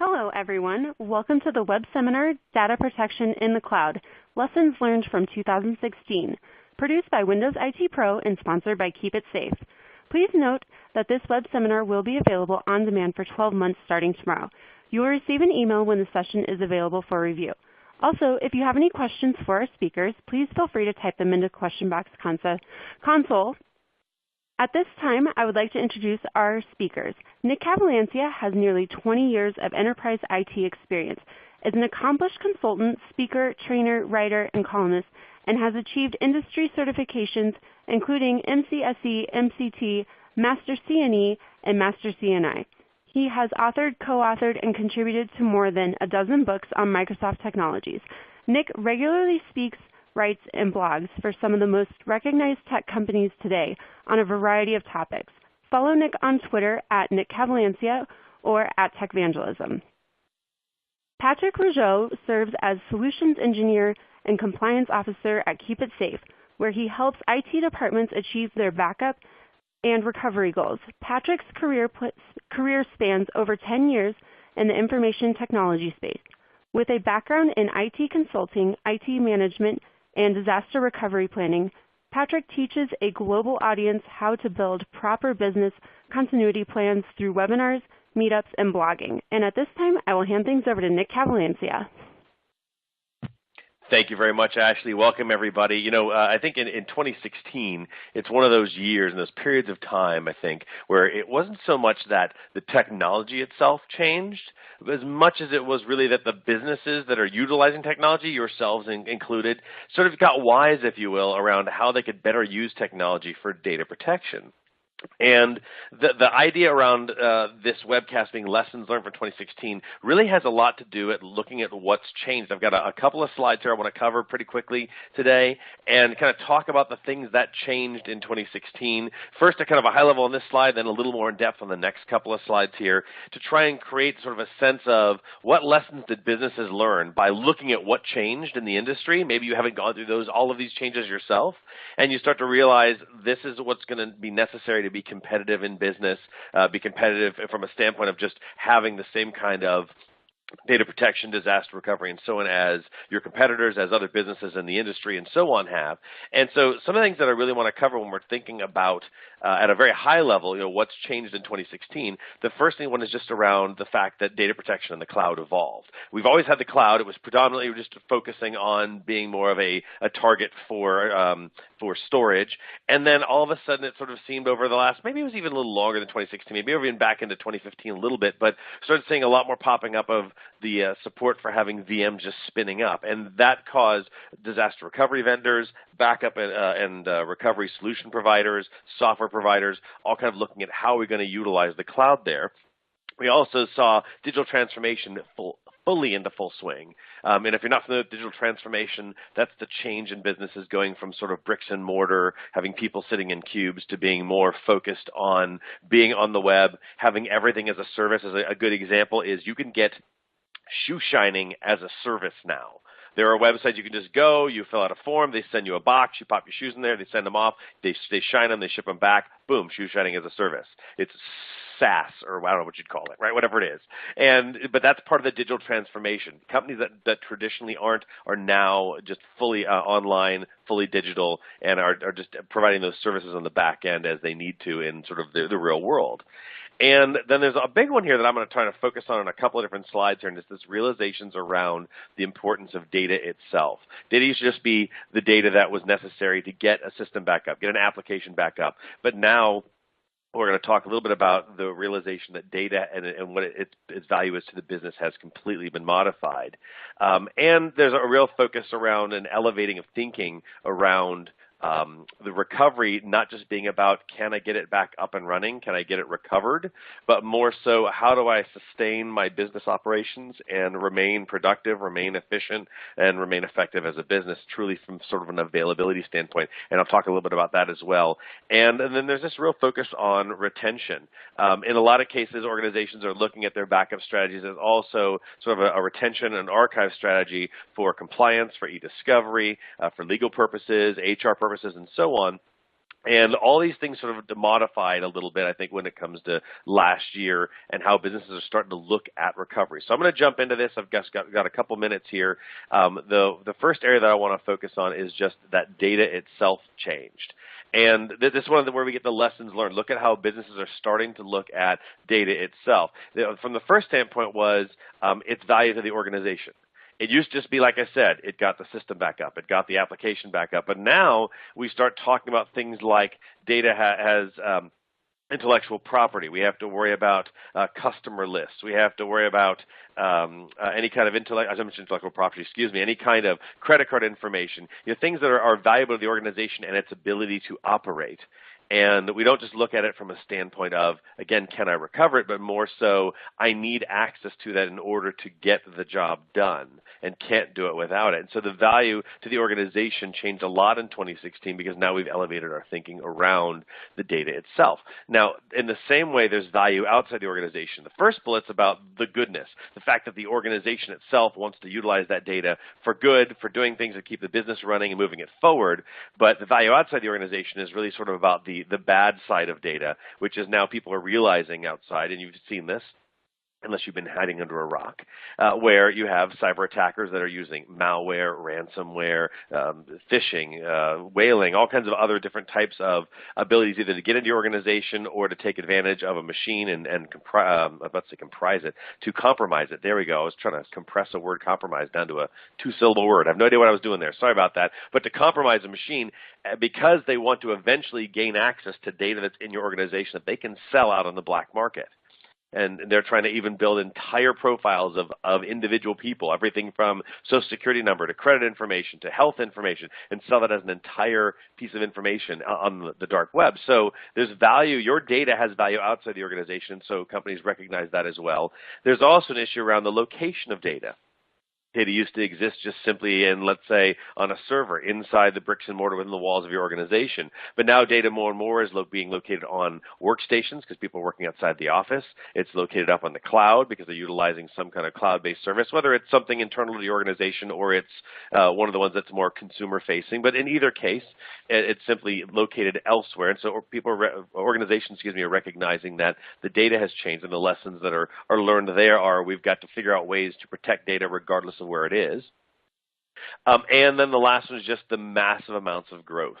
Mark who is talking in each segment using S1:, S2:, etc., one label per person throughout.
S1: Hello, everyone. Welcome to the web seminar, Data Protection in the Cloud, Lessons Learned from 2016, produced by Windows IT Pro and sponsored by Keep It Safe. Please note that this web seminar will be available on demand for 12 months starting tomorrow. You will receive an email when the session is available for review. Also, if you have any questions for our speakers, please feel free to type them into the question box console. At this time, I would like to introduce our speakers. Nick Cavalancia has nearly 20 years of enterprise IT experience, is an accomplished consultant, speaker, trainer, writer, and columnist, and has achieved industry certifications including MCSE, MCT, Master CNE, and Master CNI. He has authored, co-authored, and contributed to more than a dozen books on Microsoft technologies. Nick regularly speaks, writes, and blogs for some of the most recognized tech companies today on a variety of topics. Follow Nick on Twitter at Nick Cavalancia or at TechVangelism. Patrick Rougeau serves as Solutions Engineer and Compliance Officer at Keep It Safe, where he helps IT departments achieve their backup and recovery goals. Patrick's career spans over 10 years in the information technology space. With a background in IT consulting, IT management, and disaster recovery planning, Patrick teaches a global audience how to build proper business continuity plans through webinars, meetups, and blogging. And at this time, I will hand things over to Nick Cavalancia.
S2: Thank you very much, Ashley. Welcome, everybody. You know, I think in 2016, it's one of those years and those periods of time, I think, where it wasn't so much that the technology itself changed, as much as it was really that the businesses that are utilizing technology, yourselves included, sort of got wise, if you will, around how they could better use technology for data protection. And the idea around this webcast being Lessons Learned from 2016 really has a lot to do with looking at what's changed. I've got a couple of slides here I want to cover pretty quickly today and kind of talk about the things that changed in 2016. First, a kind of a high level on this slide, then a little more in depth on the next couple of slides here to try and create sort of a sense of what lessons did businesses learn by looking at what changed in the industry. Maybe you haven't gone through all of these changes yourself, and you start to realize this is what's going to be necessary to be competitive in business, be competitive from a standpoint of just having the same kind of data protection, disaster recovery, and so on as your competitors, as other businesses in the industry, and so on have. And so some of the things that I really want to cover when we're thinking about at a very high level, you know, what's changed in 2016, the first thing one is just around the fact that data protection in the cloud evolved. We've always had the cloud. It was predominantly just focusing on being more of a target for storage. And then all of a sudden it sort of seemed over the last, maybe it was even a little longer than 2016, maybe even back into 2015 a little bit, but started seeing a lot more popping up of the support for having VMs just spinning up. And that caused disaster recovery vendors, backup and recovery solution providers, software providers, all kind of looking at how we're going to utilize the cloud there. We also saw digital transformation fully into full swing. And if you're not familiar with digital transformation, that's the change in businesses going from sort of bricks and mortar, having people sitting in cubes, to being more focused on being on the web, having everything as a service. As a good example is you can get shoe shining as a service now. There are websites you can just go, you fill out a form, they send you a box, you pop your shoes in there, they send them off, they shine them, they ship them back, boom, shoe shining as a service. It's SaaS, or I don't know what you'd call it, right? Whatever it is. But that's part of the digital transformation. Companies that traditionally aren't are now just fully online, fully digital, and are just providing those services on the back end as they need to in sort of the real world. And then there's a big one here that I'm going to try to focus on a couple of different slides here, and it's this realizations around the importance of data itself. Data used to just be the data that was necessary to get a system back up, get an application back up. But now we're going to talk a little bit about the realization that data and what its value is to the business has completely been modified. And there's a real focus around an elevating of thinking around the recovery not just being about, can I get it back up and running, can I get it recovered, but more so, how do I sustain my business operations and remain productive, remain efficient, and remain effective as a business, truly from sort of an availability standpoint. And I'll talk a little bit about that as well. And then there's this real focus on retention. In a lot of cases, organizations are looking at their backup strategies as also sort of a retention and archive strategy for compliance, for e-discovery, for legal purposes, HR purposes, and so on. And all these things sort of modified a little bit, I think, when it comes to last year and how businesses are starting to look at recovery. So I'm going to jump into this. I've just got a couple minutes here. The first area that I want to focus on is just that data itself changed. And this is one of where we get the lessons learned. Look at how businesses are starting to look at data itself. From the first standpoint was its value to the organization. It used to just be, like I said, it got the system back up, it got the application back up, but now we start talking about things like data has intellectual property. We have to worry about customer lists. We have to worry about any kind of intellectual property, any kind of credit card information, things that are valuable to the organization and its ability to operate. And we don't just look at it from a standpoint of, again, can I recover it, but more so I need access to that in order to get the job done and can't do it without it. And so the value to the organization changed a lot in 2016 because now we've elevated our thinking around the data itself. Now, in the same way, there's value outside the organization. The first bullet's about the goodness, the fact that the organization itself wants to utilize that data for good, for doing things that keep the business running and moving it forward. But the value outside the organization is really sort of about the bad side of data, which is now people are realizing outside, and you've seen this, unless you've been hiding under a rock, where you have cyber attackers that are using malware, ransomware, phishing, whaling, all kinds of other different types of abilities either to get into your organization or to take advantage of a machine and comprise it, to compromise it. There we go. I was trying to compress a word compromise down to a two-syllable word. I have no idea what I was doing there. Sorry about that. But to compromise a machine because they want to eventually gain access to data that's in your organization that they can sell out on the black market. And they're trying to even build entire profiles of individual people, everything from social security number to credit information to health information, and sell that as an entire piece of information on the dark web. So there's value. Your data has value outside the organization, so companies recognize that as well. There's also an issue around the location of data. Data used to exist just simply in, let's say, on a server inside the bricks and mortar within the walls of your organization. But now data more and more is being located on workstations because people are working outside the office. It's located up on the cloud because they're utilizing some kind of cloud-based service, whether it's something internal to the organization or it's one of the ones that's more consumer-facing. But in either case, it's simply located elsewhere. And so organizations are recognizing that the data has changed, and the lessons that are learned there are we've got to figure out ways to protect data regardless of where it is. And then the last one is just the massive amounts of growth.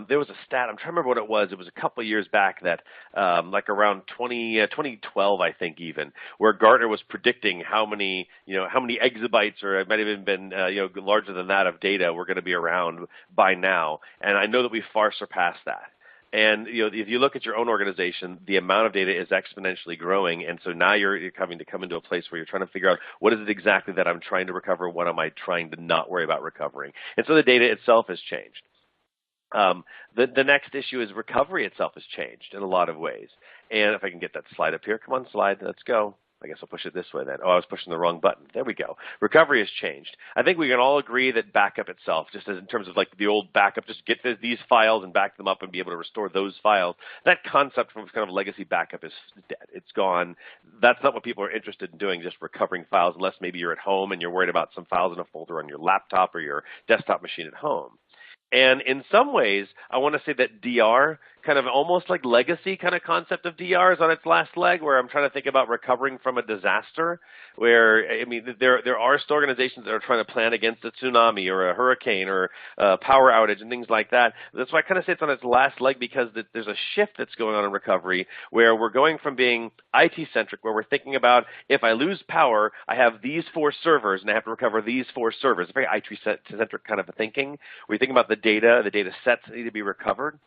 S2: There was a stat, I'm trying to remember what it was. It was a couple of years back that, like around 2012, I think even, where Gartner was predicting how many exabytes, or it might have even been, larger than that of data were going to be around by now. And I know that we far surpassed that. And if you look at your own organization, the amount of data is exponentially growing, and so now you're having to come into a place where you're trying to figure out what is it exactly that I'm trying to recover, what am I trying to not worry about recovering. And so the data itself has changed. The next issue is recovery itself has changed in a lot of ways. And if I can get that slide up here, come on, slide, let's go. I guess I'll push it this way then. Oh, I was pushing the wrong button. There we go. Recovery has changed. I think we can all agree that backup itself, just as in terms of like the old backup, just get these files and back them up and be able to restore those files, that concept from kind of legacy backup is dead. It's gone. That's not what people are interested in doing, just recovering files, unless maybe you're at home and you're worried about some files in a folder on your laptop or your desktop machine at home. And in some ways, I want to say that DR, kind of almost like legacy kind of concept of DR, is on its last leg, where I'm trying to think about recovering from a disaster, where, I mean, there are still organizations that are trying to plan against a tsunami or a hurricane or a power outage and things like that. That's why I kind of say it's on its last leg, because there's a shift that's going on in recovery, where we're going from being IT-centric, where we're thinking about, if I lose power, I have these 4 servers, and I have to recover these 4 servers. It's very IT-centric kind of a thinking. We think about the data sets that need to be recovered,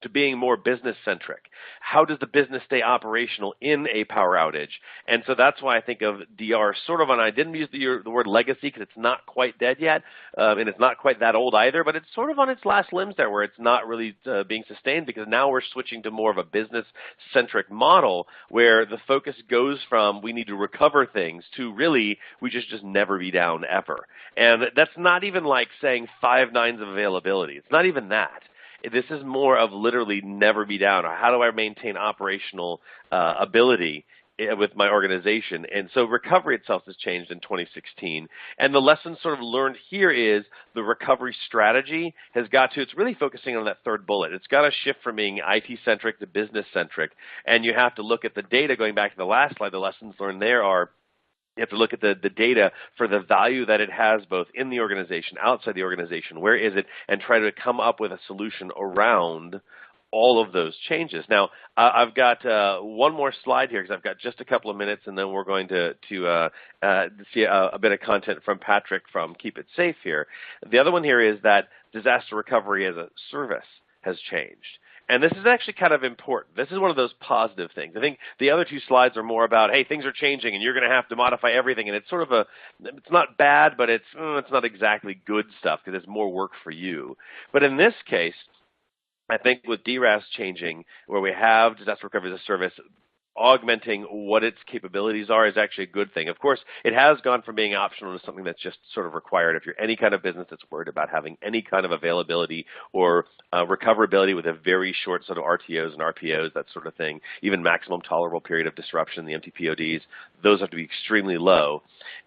S2: to being more business-centric. How does the business stay operational in a power outage? And so that's why I think of DR sort of on, I didn't use the word legacy because it's not quite dead yet, and it's not quite that old either, but it's sort of on its last limbs there, where it's not really being sustained, because now we're switching to more of a business-centric model, where the focus goes from we need to recover things to really we just never be down ever. And that's not even like saying 5 nines of availability. It's not even that. This is more of literally never be down, or how do I maintain operational ability with my organization. And so recovery itself has changed in 2016. And the lesson sort of learned here is the recovery strategy has got to, it's really focusing on that third bullet. It's got to shift from being IT-centric to business-centric. And you have to look at the data, going back to the last slide, the lessons learned there are, you have to look at the data for the value that it has both in the organization, outside the organization, where is it, and try to come up with a solution around all of those changes. Now, I've got one more slide here because I've got just a couple of minutes, and then we're going to see a bit of content from Patrick from Keep It Safe here. The other one here is that disaster recovery as a service has changed. And this is actually kind of important. This is one of those positive things. I think the other two slides are more about, hey, things are changing and you're going to have to modify everything. And it's sort of it's not bad, but it's not exactly good stuff because it's more work for you. But in this case, I think with DRaaS changing, where we have disaster recovery as a service, augmenting what its capabilities are is actually a good thing. Of course, it has gone from being optional to something that's just sort of required. If you're any kind of business that's worried about having any kind of availability or recoverability with a very short sort of RTOs and RPOs, that sort of thing, even maximum tolerable period of disruption, the MTPODs, those have to be extremely low.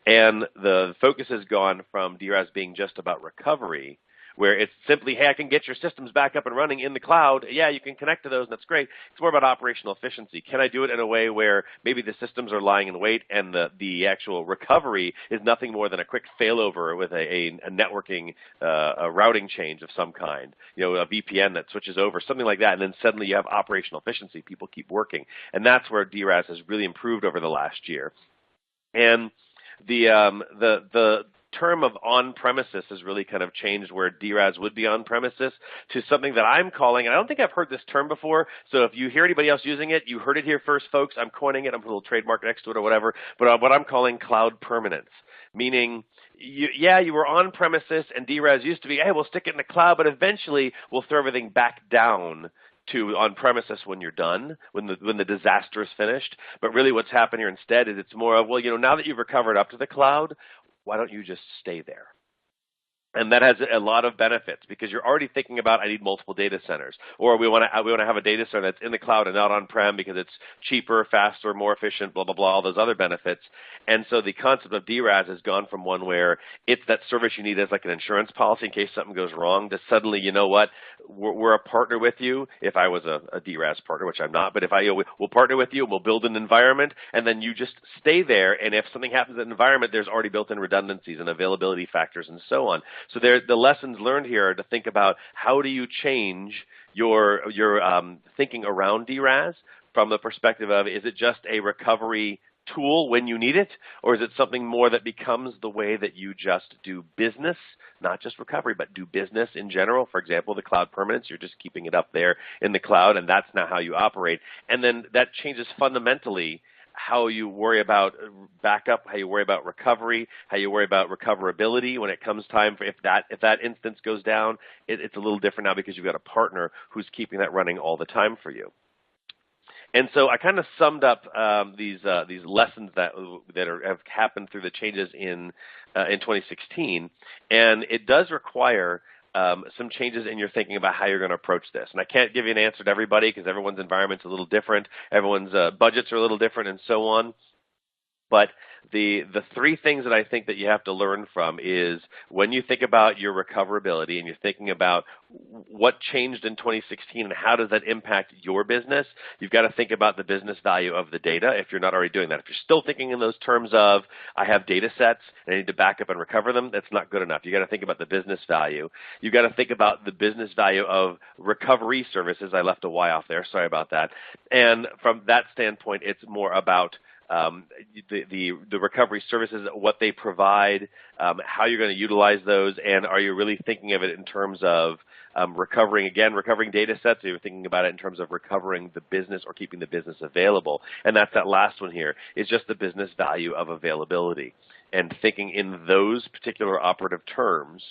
S2: And the focus has gone from DRaaS being just about recovery, where it's simply, hey, I can get your systems back up and running in the cloud. Yeah, you can connect to those, and that's great. It's more about operational efficiency. Can I do it in a way where maybe the systems are lying in wait and the actual recovery is nothing more than a quick failover with a networking a routing change of some kind, a VPN that switches over, something like that, and then suddenly you have operational efficiency. People keep working. And that's where DRaaS has really improved over the last year. And the term of on-premises has really kind of changed where DRaaS would be on-premises to something that I'm calling, and I don't think I've heard this term before, so if you hear anybody else using it, you heard it here first, folks. I'm coining it. I'm putting a little trademark next to it or whatever, but what I'm calling cloud permanence, meaning you were on-premises and DRaaS used to be, hey, we'll stick it in the cloud, but eventually we'll throw everything back down to on-premises when you're done, when the disaster is finished. But really what's happened here instead is it's more of, well, now that you've recovered up to the cloud, why don't you just stay there? And that has a lot of benefits because you're already thinking about, I need multiple data centers, or we want to have a data center that's in the cloud and not on-prem because it's cheaper, faster, more efficient, blah, blah, blah, all those other benefits. And so the concept of DRaaS has gone from one where it's that service you need as like an insurance policy in case something goes wrong to suddenly, you know what, we're a partner with you. If I was a DRaaS partner, which I'm not, but if we'll partner with you and we'll build an environment and then you just stay there. And if something happens in the environment, there's already built-in redundancies and availability factors and so on. So the lessons learned here are to think about how do you change your thinking around DRaaS from the perspective of, is it just a recovery tool when you need it, or is it something more that becomes the way that you just do business, not just recovery, but do business in general? For example, the cloud permanence, you're just keeping it up there in the cloud, and that's now how you operate. And then that changes fundamentally how you worry about backup, how you worry about recovery, how you worry about recoverability when it comes time for if that instance goes down. It's a little different now because you've got a partner who's keeping that running all the time for you. And so I kind of summed up these lessons that have happened through the changes in 2016, and it does require some changes in your thinking about how you're going to approach this. And I can't give you an answer to everybody because everyone's environment's a little different, everyone's budgets are a little different, and so on. But the three things that I think that you have to learn from is when you think about your recoverability and you're thinking about what changed in 2016 and how does that impact your business, you've got to think about the business value of the data if you're not already doing that. If you're still thinking in those terms of, I have data sets and I need to back up and recover them, that's not good enough. You've got to think about the business value. You've got to think about the business value of recovery services. I left a Y off there. Sorry about that. And from that standpoint, it's more about the recovery services, what they provide, how you're going to utilize those, and are you really thinking of it in terms of recovering data sets, or you're thinking about it in terms of recovering the business or keeping the business available. And that's that last one here, is just the business value of availability. And thinking in those particular operative terms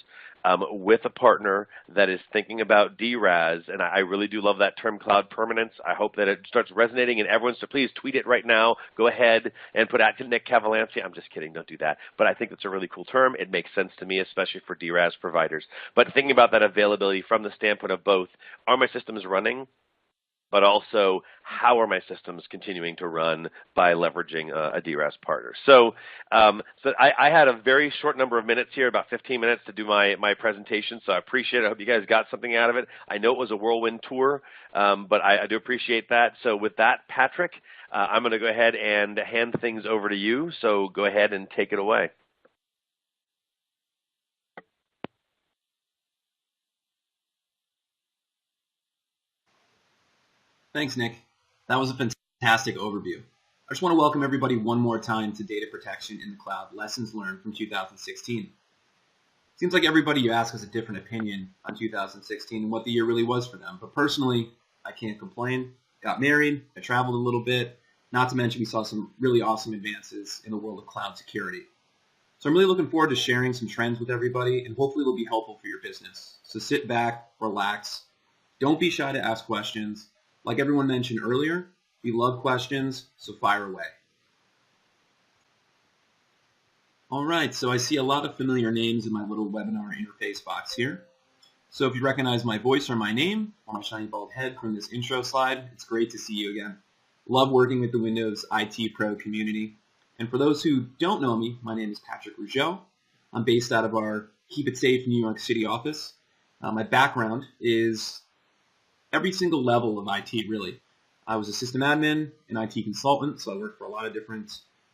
S2: with a partner that is thinking about DRaaS, and I really do love that term, cloud permanence. I hope that it starts resonating and everyone, so please tweet it right now. Go ahead and put at Nick Cavalancia. I'm just kidding, don't do that. But I think it's a really cool term. It makes sense to me, especially for DRaaS providers. But thinking about that availability from the standpoint of both, are my systems running? but also how are my systems continuing to run by leveraging a DRaaS partner. So I had a very short number of minutes here, about 15 minutes to do my presentation, so I appreciate it. I hope you guys got something out of it. I know it was a whirlwind tour, but I do appreciate that. So with that, Patrick, I'm going to go ahead and hand things over to you, so go ahead and take it away.
S3: Thanks, Nick. That was a fantastic overview. I just want to welcome everybody one more time to Data Protection in the Cloud, Lessons Learned from 2016. Seems like everybody you ask has a different opinion on 2016 and what the year really was for them. But personally, I can't complain. Got married, I traveled a little bit, not to mention we saw some really awesome advances in the world of cloud security. So I'm really looking forward to sharing some trends with everybody, and hopefully they'll be helpful for your business. So sit back, relax, don't be shy to ask questions. Like everyone mentioned earlier, we love questions, so fire away. All right, so I see a lot of familiar names in my little webinar interface box here. So if you recognize my voice or my name or my shiny bald head from this intro slide, it's great to see you again. Love working with the Windows IT Pro community. And for those who don't know me, my name is Patrick Rougeau. I'm based out of our Keep It Safe New York City office. My background is every single level of IT, really. I was a system admin, an IT consultant, so I worked for a lot of different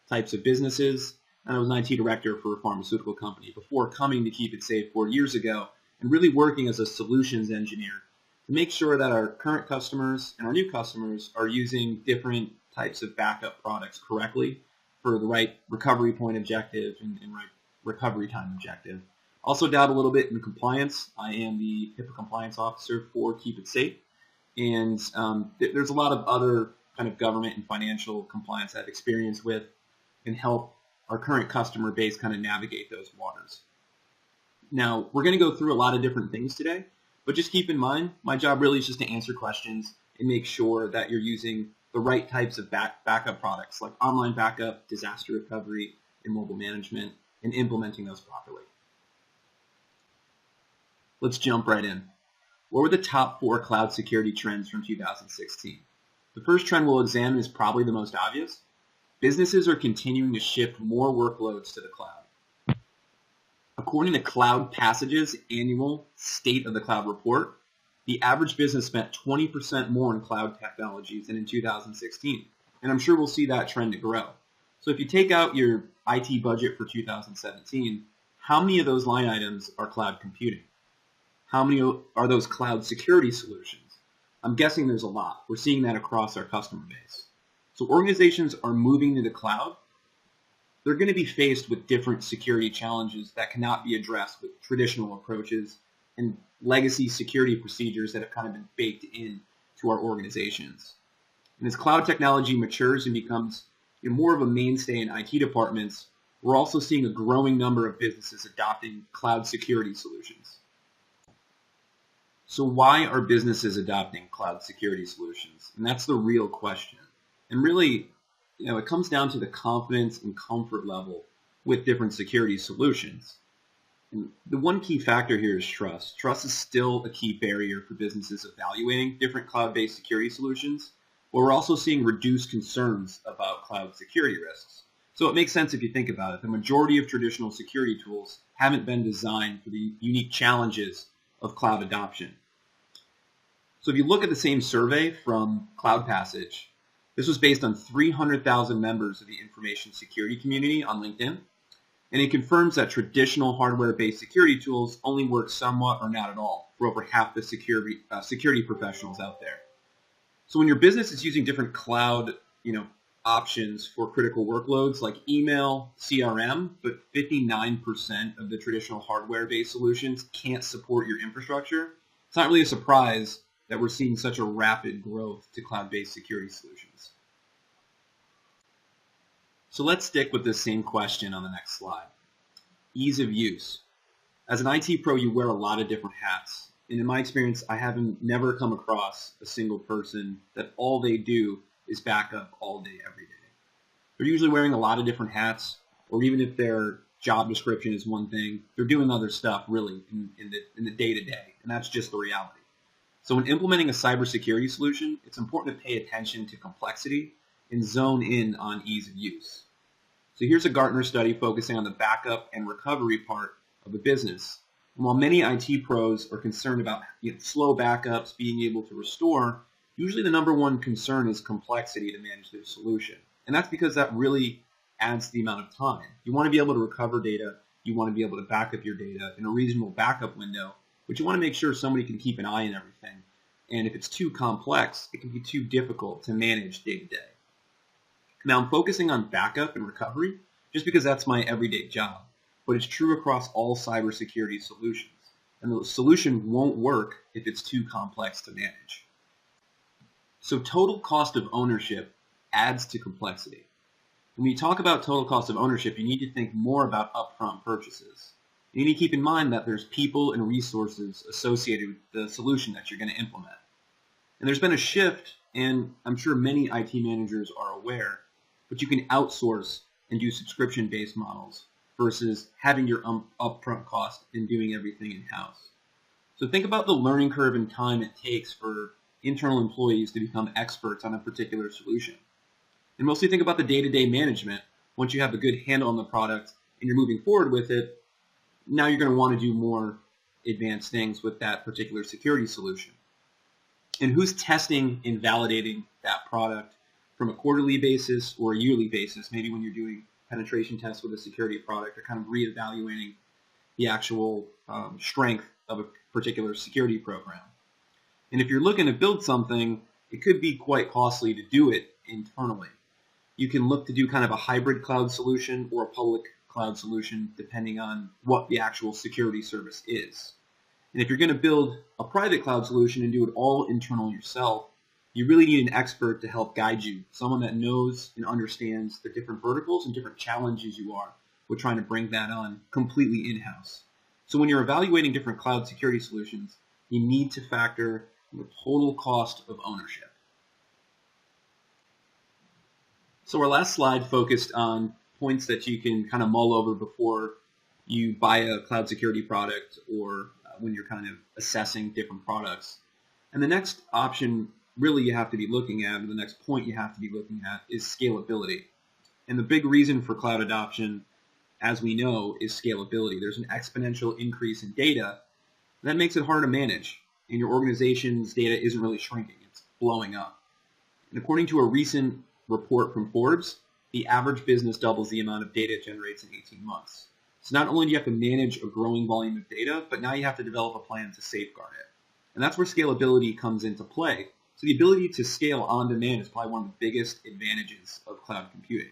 S3: types of businesses, and I was an IT director for a pharmaceutical company before coming to Keep It Safe 4 years ago and really working as a solutions engineer to make sure that our current customers and our new customers are using different types of backup products correctly for the right recovery point objective and right recovery time objective. Also dabble a little bit in compliance. I am the HIPAA compliance officer for Keep It Safe. And there's a lot of other kind of government and financial compliance I've experience with and help our current customer base kind of navigate those waters. Now, we're going to go through a lot of different things today, but just keep in mind, my job really is just to answer questions and make sure that you're using the right types of backup products like online backup, disaster recovery, and mobile management, and implementing those properly. Let's jump right in. What were the top 4 cloud security trends from 2016? The first trend we'll examine is probably the most obvious. Businesses are continuing to shift more workloads to the cloud. According to Cloud Passage's annual State of the Cloud report, the average business spent 20% more in cloud technologies than in 2016. And I'm sure we'll see that trend to grow. So if you take out your IT budget for 2017, how many of those line items are cloud computing? How many are those cloud security solutions? I'm guessing there's a lot. We're seeing that across our customer base. So organizations are moving to the cloud. They're going to be faced with different security challenges that cannot be addressed with traditional approaches and legacy security procedures that have kind of been baked in to our organizations. And as cloud technology matures and becomes more of a mainstay in IT departments, we're also seeing a growing number of businesses adopting cloud security solutions. So why are businesses adopting cloud security solutions? And that's the real question. And really, it comes down to the confidence and comfort level with different security solutions. And the one key factor here is trust. Trust is still a key barrier for businesses evaluating different cloud-based security solutions, but we're also seeing reduced concerns about cloud security risks. So it makes sense if you think about it. The majority of traditional security tools haven't been designed for the unique challenges of cloud adoption. So if you look at the same survey from Cloud Passage, this was based on 300,000 members of the information security community on LinkedIn, and it confirms that traditional hardware-based security tools only work somewhat or not at all for over half the security professionals out there. So when your business is using different cloud, options for critical workloads like email, CRM, but 59% of the traditional hardware-based solutions can't support your infrastructure, it's not really a surprise that we're seeing such a rapid growth to cloud-based security solutions. So let's stick with this same question on the next slide. Ease of use. As an IT pro, you wear a lot of different hats. And in my experience, I haven't never come across a single person that all they do is backup all day, every day. They're usually wearing a lot of different hats, or even if their job description is one thing, they're doing other stuff really in the day-to-day, and that's just the reality. So when implementing a cybersecurity solution, it's important to pay attention to complexity and zone in on ease of use. So here's a Gartner study focusing on the backup and recovery part of a business. And while many IT pros are concerned about slow backups, being able to restore, usually the number one concern is complexity to manage their solution. And that's because that really adds to the amount of time. You want to be able to recover data. You want to be able to back up your data in a reasonable backup window, but you want to make sure somebody can keep an eye on everything. And if it's too complex, it can be too difficult to manage day to day. Now I'm focusing on backup and recovery just because that's my everyday job, but it's true across all cybersecurity solutions. And the solution won't work if it's too complex to manage. So total cost of ownership adds to complexity. When you talk about total cost of ownership, you need to think more about upfront purchases. You need to keep in mind that there's people and resources associated with the solution that you're going to implement. And there's been a shift, and I'm sure many IT managers are aware, but you can outsource and do subscription-based models versus having your upfront cost and doing everything in-house. So think about the learning curve and time it takes for internal employees to become experts on a particular solution. And mostly think about the day-to-day management. Once you have a good handle on the product and you're moving forward with it, now you're going to want to do more advanced things with that particular security solution. And who's testing and validating that product from a quarterly basis or a yearly basis, maybe when you're doing penetration tests with a security product or kind of reevaluating the actual strength of a particular security program. And if you're looking to build something, it could be quite costly to do it internally. You can look to do kind of a hybrid cloud solution or a public cloud solution depending on what the actual security service is. And if you're going to build a private cloud solution and do it all internal yourself, you really need an expert to help guide you, someone that knows and understands the different verticals and different challenges you are with trying to bring that on completely in-house. So when you're evaluating different cloud security solutions, you need to factor the total cost of ownership. So our last slide focused on points that you can kind of mull over before you buy a cloud security product or when you're kind of assessing different products. And the next option really you have to be looking at, or the next point you have to be looking at, is scalability. And the big reason for cloud adoption, as we know, is scalability. There's an exponential increase in data, and that makes it hard to manage. And your organization's data isn't really shrinking, it's blowing up. And according to a recent report from Forbes, the average business doubles the amount of data it generates in 18 months. So not only do you have to manage a growing volume of data, but now you have to develop a plan to safeguard it. And that's where scalability comes into play. So the ability to scale on demand is probably one of the biggest advantages of cloud computing.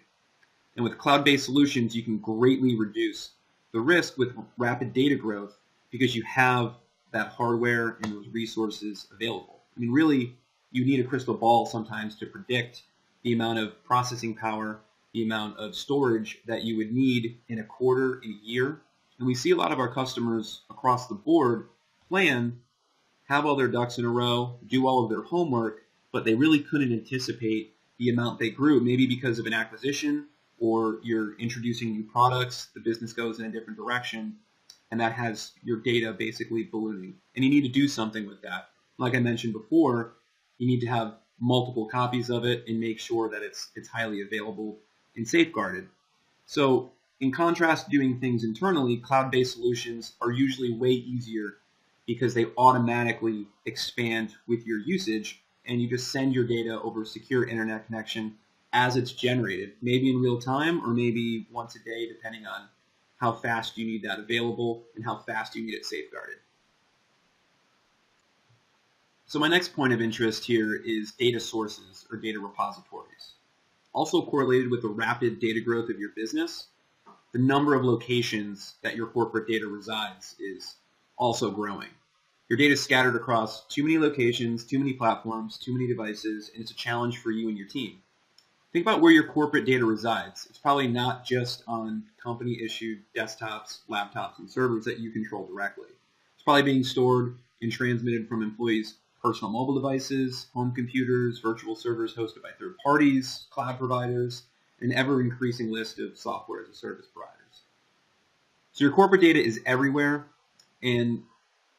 S3: And with cloud-based solutions, you can greatly reduce the risk with rapid data growth because you have that hardware and those resources available. I mean, really, you need a crystal ball sometimes to predict the amount of processing power, the amount of storage that you would need in a quarter, in a year. And we see a lot of our customers across the board plan, have all their ducks in a row, do all of their homework, but they really couldn't anticipate the amount they grew, maybe because of an acquisition or you're introducing new products, the business goes in a different direction, and that has your data basically ballooning. And you need to do something with that. Like I mentioned before, you need to have multiple copies of it and make sure that it's highly available and safeguarded. So in contrast to doing things internally, cloud-based solutions are usually way easier because they automatically expand with your usage, and you just send your data over a secure internet connection as it's generated, maybe in real time or maybe once a day, depending on how fast you need that available and how fast you need it safeguarded. So my next point of interest here is data sources or data repositories. Also correlated with the rapid data growth of your business, the number of locations that your corporate data resides is also growing. Your data is scattered across too many locations, too many platforms, too many devices, and it's a challenge for you and your team. Think about where your corporate data resides. It's probably not just on company-issued desktops, laptops, and servers that you control directly. It's probably being stored and transmitted from employees' personal mobile devices, home computers, virtual servers hosted by third parties, cloud providers, an ever-increasing list of software as a service providers. So your corporate data is everywhere, and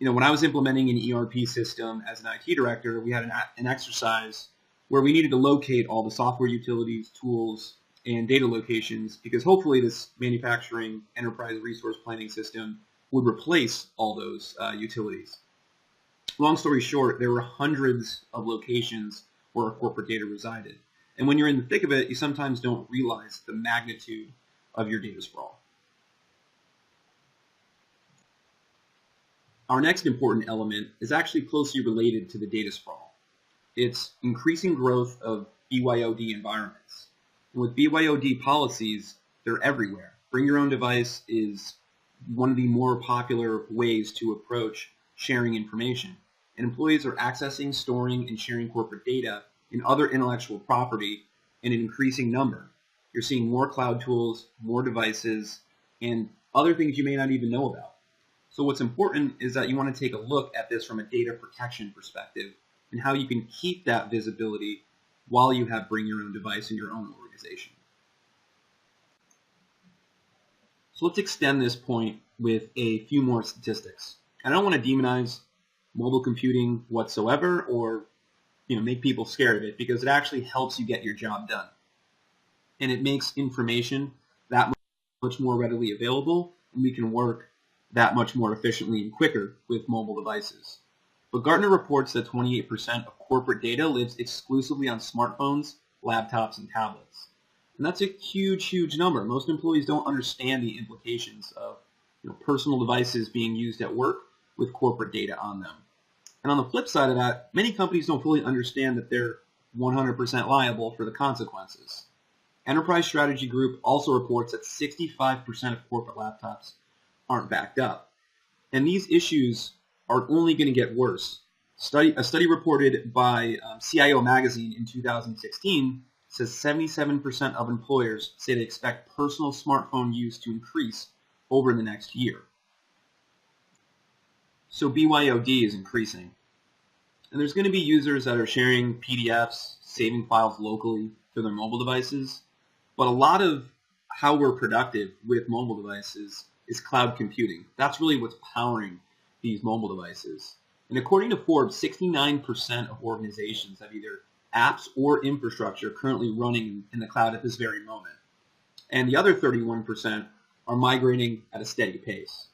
S3: when I was implementing an ERP system as an IT director, we had an exercise where we needed to locate all the software utilities, tools, and data locations, because hopefully this manufacturing enterprise resource planning system would replace all those utilities. Long story short, there were hundreds of locations where our corporate data resided. And when you're in the thick of it, you sometimes don't realize the magnitude of your data sprawl. Our next important element is actually closely related to the data sprawl. It's increasing growth of BYOD environments. And with BYOD policies, they're everywhere. Bring your own device is one of the more popular ways to approach sharing information. And employees are accessing, storing, and sharing corporate data and other intellectual property in an increasing number. You're seeing more cloud tools, more devices, and other things you may not even know about. So what's important is that you want to take a look at this from a data protection perspective and how you can keep that visibility while you have bring your own device in your own organization. So let's extend this point with a few more statistics. I don't want to demonize mobile computing whatsoever or make people scared of it, because it actually helps you get your job done. And it makes information that much more readily available, and we can work that much more efficiently and quicker with mobile devices. But Gartner reports that 28% of corporate data lives exclusively on smartphones, laptops, and tablets. And that's a huge, huge number. Most employees don't understand the implications of personal devices being used at work with corporate data on them. And on the flip side of that, many companies don't fully understand that they're 100% liable for the consequences. Enterprise Strategy Group also reports that 65% of corporate laptops aren't backed up. And these issues are only going to get worse. A study reported by CIO Magazine in 2016 says 77% of employers say they expect personal smartphone use to increase over the next year. So BYOD is increasing. And there's going to be users that are sharing PDFs, saving files locally to their mobile devices. But a lot of how we're productive with mobile devices is cloud computing. That's really what's powering these mobile devices. And according to Forbes, 69% of organizations have either apps or infrastructure currently running in the cloud at this very moment. And the other 31% are migrating at a steady pace.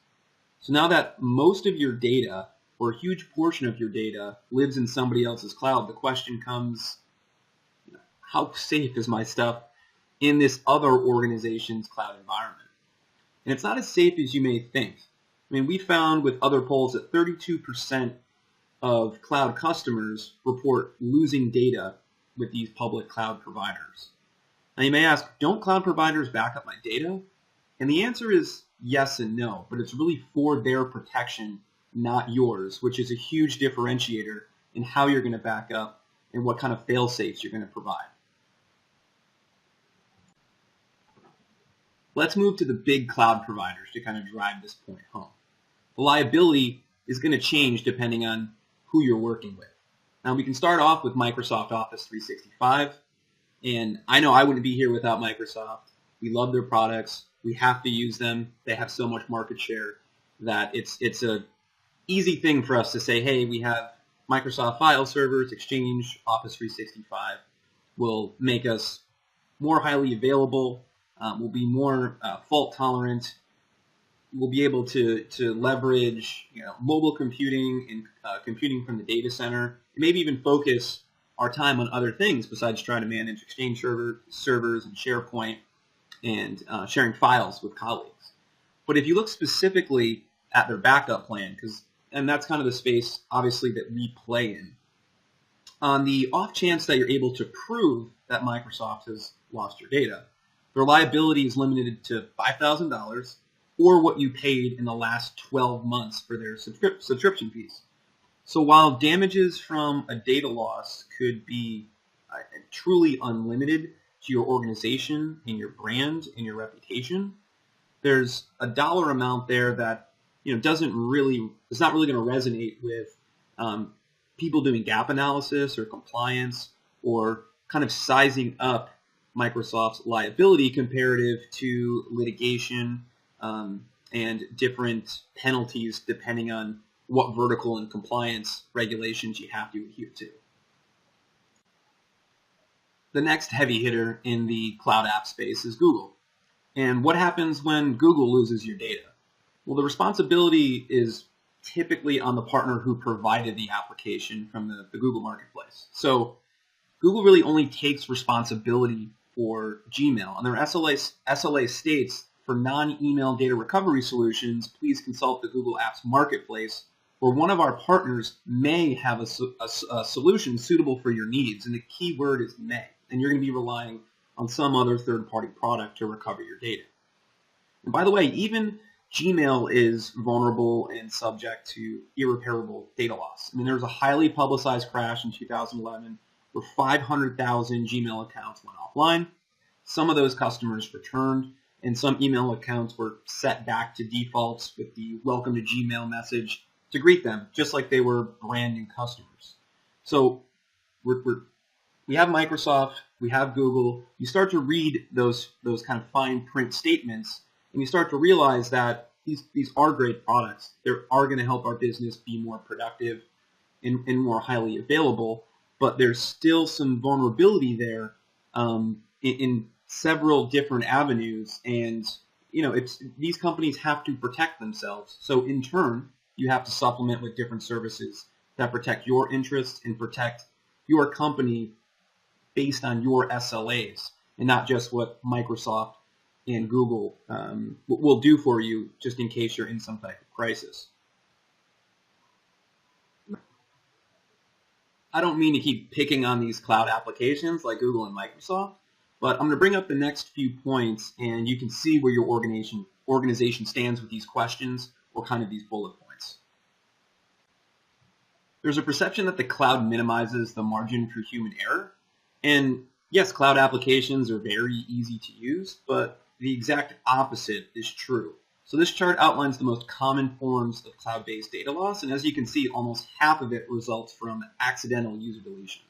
S3: So now that most of your data, or a huge portion of your data, lives in somebody else's cloud, the question comes, how safe is my stuff in this other organization's cloud environment? And it's not as safe as you may think. I mean, we found with other polls that 32% of cloud customers report losing data with these public cloud providers. Now you may ask, don't cloud providers back up my data? And the answer is yes and no, but it's really for their protection, not yours, which is a huge differentiator in how you're going to back up and what kind of fail-safes you're going to provide. Let's move to the big cloud providers to kind of drive this point home. The liability is going to change depending on who you're working with. Now we can start off with Microsoft Office 365, and I know I wouldn't be here without Microsoft. We love their products. We have to use them. They have so much market share that it's a easy thing for us to say, hey, we have Microsoft file servers, Exchange, Office 365 will make us more highly available, will be more fault tolerant. We'll be able to leverage mobile computing and computing from the data center, and maybe even focus our time on other things besides trying to manage Exchange servers and SharePoint and sharing files with colleagues. But if you look specifically at their backup plan, and that's kind of the space, obviously, that we play in, on the off chance that you're able to prove that Microsoft has lost your data, their liability is limited to $5,000 or what you paid in the last 12 months for their subscription fees. So while damages from a data loss could be truly unlimited to your organization and your brand and your reputation, there's a dollar amount there that it's not really going to resonate with people doing gap analysis or compliance or kind of sizing up Microsoft's liability comparative to litigation and different penalties depending on what vertical and compliance regulations you have to adhere to. The next heavy hitter in the cloud app space is Google. And what happens when Google loses your data? Well, the responsibility is typically on the partner who provided the application from the Google Marketplace. So Google really only takes responsibility for Gmail. And their SLA states, for non-email data recovery solutions, please consult the Google Apps Marketplace, where one of our partners may have a solution suitable for your needs. And the key word is may. And you're going to be relying on some other third-party product to recover your data. And by the way, even Gmail is vulnerable and subject to irreparable data loss. I mean, there was a highly publicized crash in 2011 where 500,000 Gmail accounts went offline. Some of those customers returned, and some email accounts were set back to defaults with the welcome to Gmail message to greet them, just like they were brand new customers. So we have Microsoft, we have Google. You start to read those kind of fine print statements, and you start to realize that these are great products. They are going to help our business be more productive and more highly available, but there's still some vulnerability there in several different avenues, and these companies have to protect themselves. So in turn, you have to supplement with different services that protect your interests and protect your company based on your SLAs, and not just what Microsoft and Google will do for you just in case you're in some type of crisis. I don't mean to keep picking on these cloud applications like Google and Microsoft, but I'm going to bring up the next few points, and you can see where your organization stands with these questions or kind of these bullet points. There's a perception that the cloud minimizes the margin for human error. And yes, cloud applications are very easy to use, but the exact opposite is true. So this chart outlines the most common forms of cloud-based data loss, and as you can see, almost half of it results from accidental user deletion.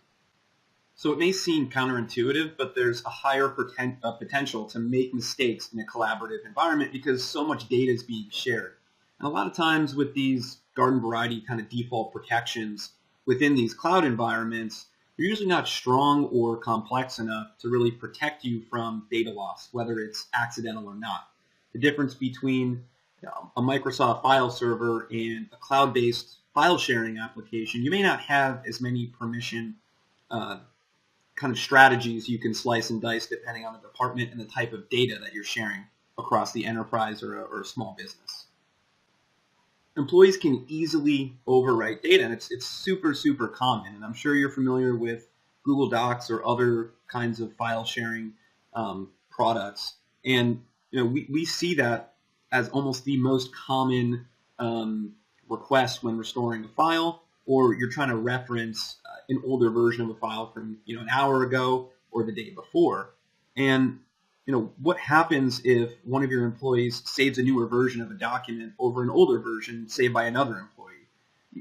S3: So it may seem counterintuitive, but there's a higher potential to make mistakes in a collaborative environment because so much data is being shared. And a lot of times with these garden variety kind of default protections within these cloud environments, they're usually not strong or complex enough to really protect you from data loss, whether it's accidental or not. The difference between a Microsoft file server and a cloud-based file sharing application, you may not have as many permission kind of strategies you can slice and dice depending on the department and the type of data that you're sharing across the enterprise or a small business. Employees can easily overwrite data, and it's super, super common. And I'm sure you're familiar with Google Docs or other kinds of file sharing products. And we see that as almost the most common request when restoring a file, or you're trying to reference an older version of a file from an hour ago or the day before. And what happens if one of your employees saves a newer version of a document over an older version saved by another employee?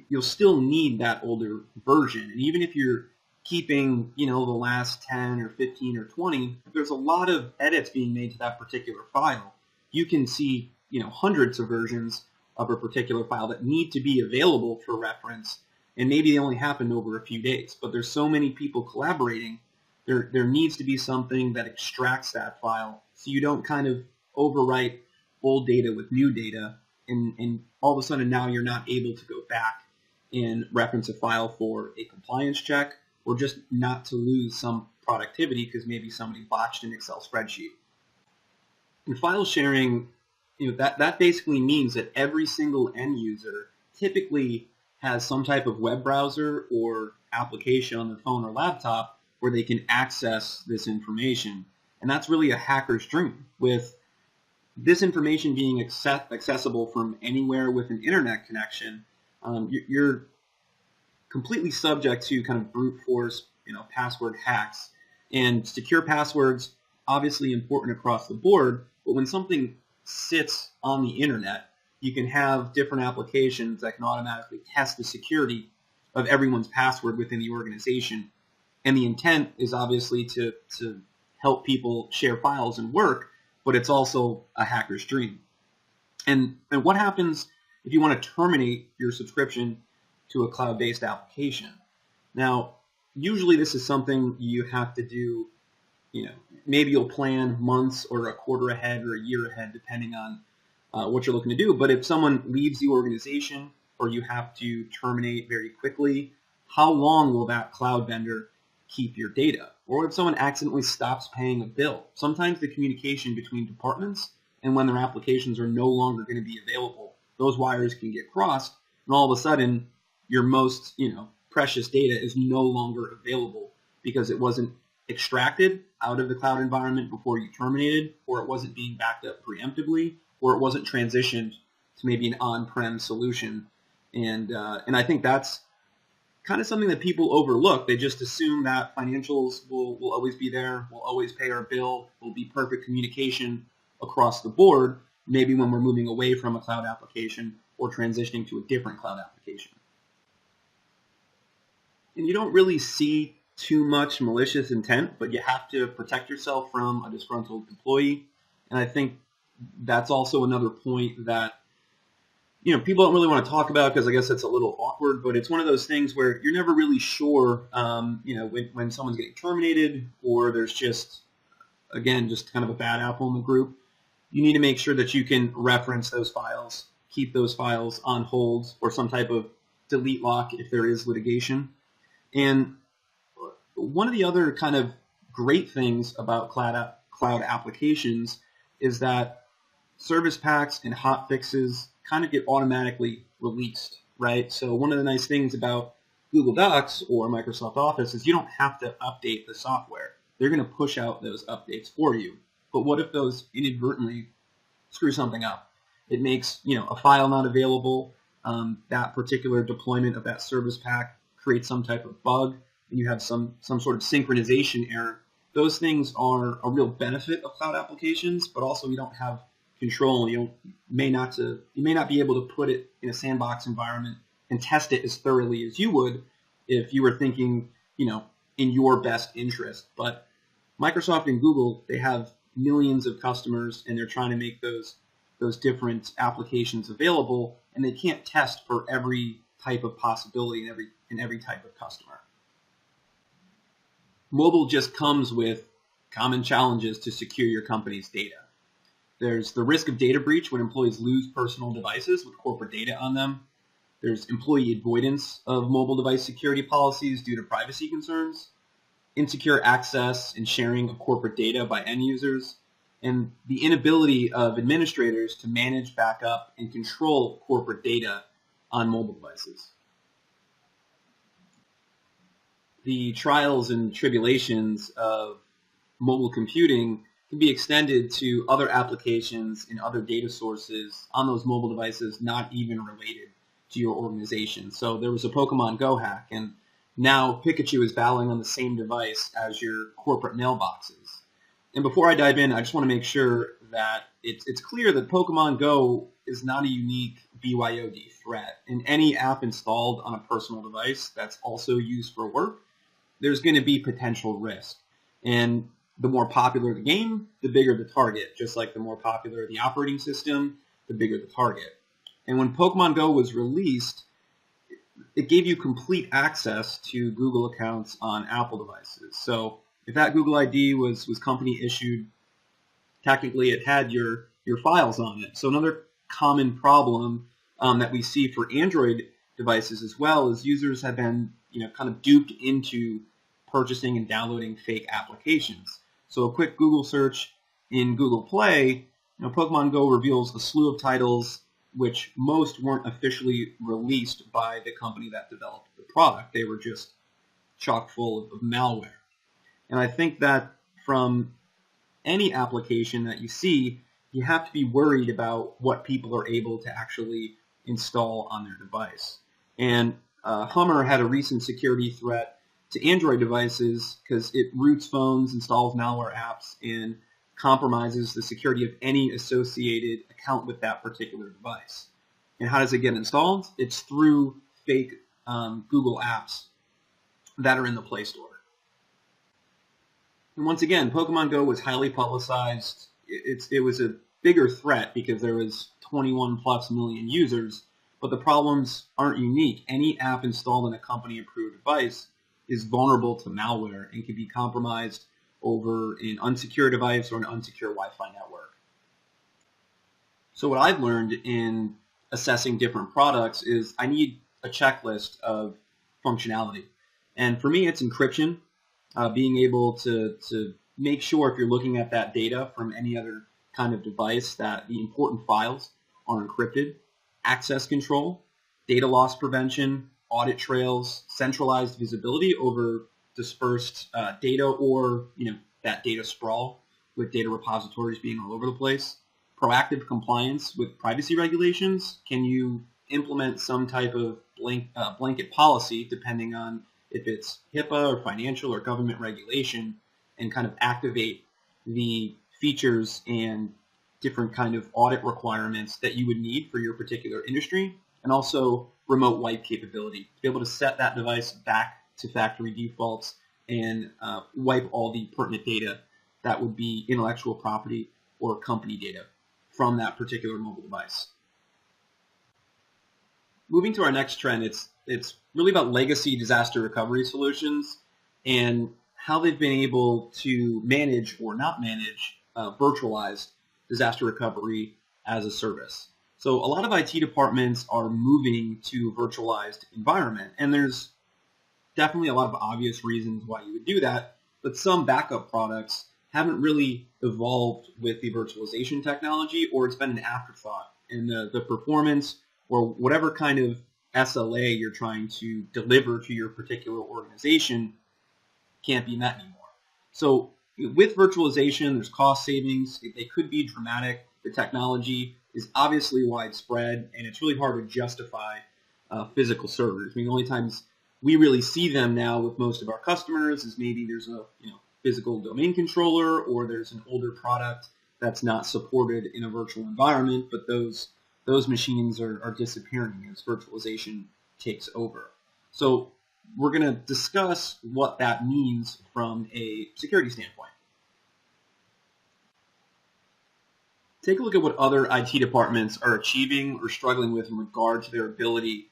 S3: You'll still need that older version. And even if you're keeping, the last 10 or 15 or 20, if there's a lot of edits being made to that particular file, you can see, hundreds of versions of a particular file that need to be available for reference. And maybe they only happen over a few days, but there's so many people collaborating. There needs to be something that extracts that file so you don't kind of overwrite old data with new data, and all of a sudden now you're not able to go back and reference a file for a compliance check or just not to lose some productivity because maybe somebody botched an Excel spreadsheet. And file sharing, that basically means that every single end user typically has some type of web browser or application on their phone or laptop where they can access this information. And that's really a hacker's dream. With this information being accessible from anywhere with an internet connection, you're completely subject to kind of brute force, password hacks. And secure passwords, obviously important across the board, but when something sits on the internet, you can have different applications that can automatically test the security of everyone's password within the organization. And the intent is obviously to help people share files and work, but it's also a hacker's dream. And what happens if you want to terminate your subscription to a cloud-based application. Now, usually this is something you have to do, maybe you'll plan months or a quarter ahead or a year ahead, depending on what you're looking to do. But if someone leaves the organization or you have to terminate very quickly, how long will that cloud vendor keep your data? Or if someone accidentally stops paying a bill, sometimes the communication between departments and when their applications are no longer going to be available, those wires can get crossed, and all of a sudden your most precious data is no longer available because it wasn't extracted out of the cloud environment before you terminated, or it wasn't being backed up preemptively, or it wasn't transitioned to maybe an on-prem solution. And I think that's kind of something that people overlook. They just assume that financials will always be there, will always pay our bill, will be perfect communication across the board, maybe when we're moving away from a cloud application or transitioning to a different cloud application. And you don't really see too much malicious intent, but you have to protect yourself from a disgruntled employee. And I think that's also another point that people don't really want to talk about because I guess it's a little awkward, but it's one of those things where you're never really sure, when someone's getting terminated or there's just kind of a bad apple in the group. You need to make sure that you can reference those files, keep those files on hold or some type of delete lock if there is litigation. And one of the other kind of great things about cloud applications is that service packs and hot fixes kind of get automatically released, right? So one of the nice things about Google Docs or Microsoft Office is you don't have to update the software. They're going to push out those updates for you. But what if those inadvertently screw something up? It makes, a file not available. That particular deployment of that service pack creates some type of bug, and you have some sort of synchronization error. Those things are a real benefit of cloud applications, but also you don't have control. You may not be able to put it in a sandbox environment and test it as thoroughly as you would if you were thinking, in your best interest. But Microsoft and Google, they have millions of customers, and they're trying to make those different applications available, and they can't test for every type of possibility and every type of customer. Mobile just comes with common challenges to secure your company's data. There's the risk of data breach when employees lose personal devices with corporate data on them. There's employee avoidance of mobile device security policies due to privacy concerns, insecure access and sharing of corporate data by end users, and the inability of administrators to manage, backup, and control corporate data on mobile devices. The trials and tribulations of mobile computing can be extended to other applications and other data sources on those mobile devices not even related to your organization. So there was a Pokemon Go hack, and now Pikachu is battling on the same device as your corporate mailboxes. And before I dive in, I just want to make sure that it's clear that Pokemon Go is not a unique BYOD threat. In any app installed on a personal device that's also used for work, there's going to be potential risk. And the more popular the game, the bigger the target. Just like the more popular the operating system, the bigger the target. And when Pokemon Go was released, it gave you complete access to Google accounts on Apple devices. So if that Google ID was company issued, technically it had your files on it. So another common problem that we see for Android devices as well is users have been kind of duped into purchasing and downloading fake applications. So a quick Google search in Google Play, Pokemon Go reveals a slew of titles which most weren't officially released by the company that developed the product. They were just chock full of malware. And I think that from any application that you see, you have to be worried about what people are able to actually install on their device. And Hummer had a recent security threat to Android devices because it roots phones, installs malware apps, and compromises the security of any associated account with that particular device. And how does it get installed? It's through fake Google apps that are in the Play Store. And once again, Pokemon Go was highly publicized. It was a bigger threat because there was 21 plus million users, but the problems aren't unique. Any app installed on a company-approved device is vulnerable to malware and can be compromised over an unsecure device or an unsecure Wi-Fi network. So what I've learned in assessing different products is I need a checklist of functionality. And for me, it's encryption, being able to make sure if you're looking at that data from any other kind of device that the important files are encrypted, access control, data loss prevention, audit trails, centralized visibility over dispersed data or that data sprawl with data repositories being all over the place, proactive compliance with privacy regulations. Can you implement some type of blanket policy depending on if it's HIPAA or financial or government regulation and kind of activate the features and different kind of audit requirements that you would need for your particular industry, and also remote wipe capability, to be able to set that device back to factory defaults and wipe all the pertinent data that would be intellectual property or company data from that particular mobile device. Moving to our next trend, it's really about legacy disaster recovery solutions and how they've been able to manage or not manage virtualized disaster recovery as a service. So a lot of IT departments are moving to a virtualized environment, and there's definitely a lot of obvious reasons why you would do that, but some backup products haven't really evolved with the virtualization technology, or it's been an afterthought, and the performance or whatever kind of SLA you're trying to deliver to your particular organization can't be met anymore. So with virtualization, there's cost savings. They could be dramatic. The technology is obviously widespread, and it's really hard to justify physical servers. I mean, the only times we really see them now with most of our customers is maybe there's a physical domain controller, or there's an older product that's not supported in a virtual environment, but those machines are disappearing as virtualization takes over. So we're going to discuss what that means from a security standpoint. Take a look at what other IT departments are achieving or struggling with in regard to their ability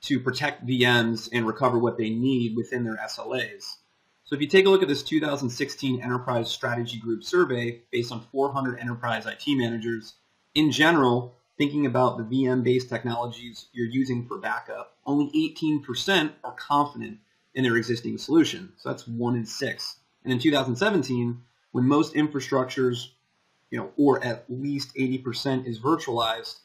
S3: to protect VMs and recover what they need within their SLAs. So if you take a look at this 2016 Enterprise Strategy Group survey based on 400 enterprise IT managers, in general, thinking about the VM-based technologies you're using for backup, only 18% are confident in their existing solution. So that's 1 in 6. And in 2017, when most infrastructures, or at least 80% is virtualized,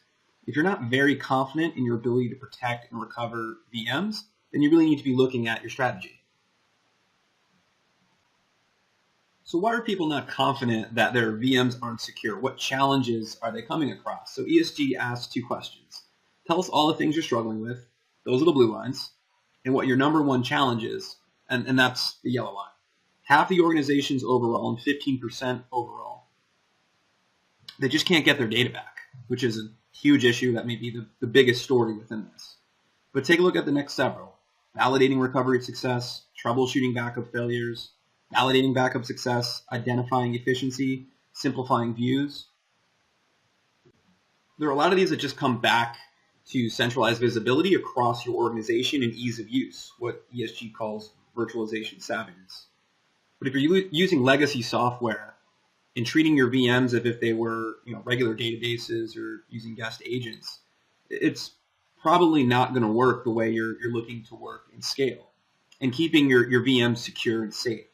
S3: if you're not very confident in your ability to protect and recover VMs, then you really need to be looking at your strategy. So why are people not confident that their VMs aren't secure? What challenges are they coming across? So ESG asks 2 questions. Tell us all the things you're struggling with. Those are the blue lines. And what your number 1 challenge is. And that's the yellow line. Half the organizations overall and 15% overall, they just can't get their data back, which is a huge issue. That may be the biggest story within this. But take a look at the next several. Validating recovery success, troubleshooting backup failures, validating backup success, identifying efficiency, simplifying views. There are a lot of these that just come back to centralized visibility across your organization and ease of use, what ESG calls virtualization savviness. But if you're using legacy software and treating your VMs as if they were regular databases or using guest agents, it's probably not going to work the way you're looking to work and scale, and keeping your VMs secure and safe.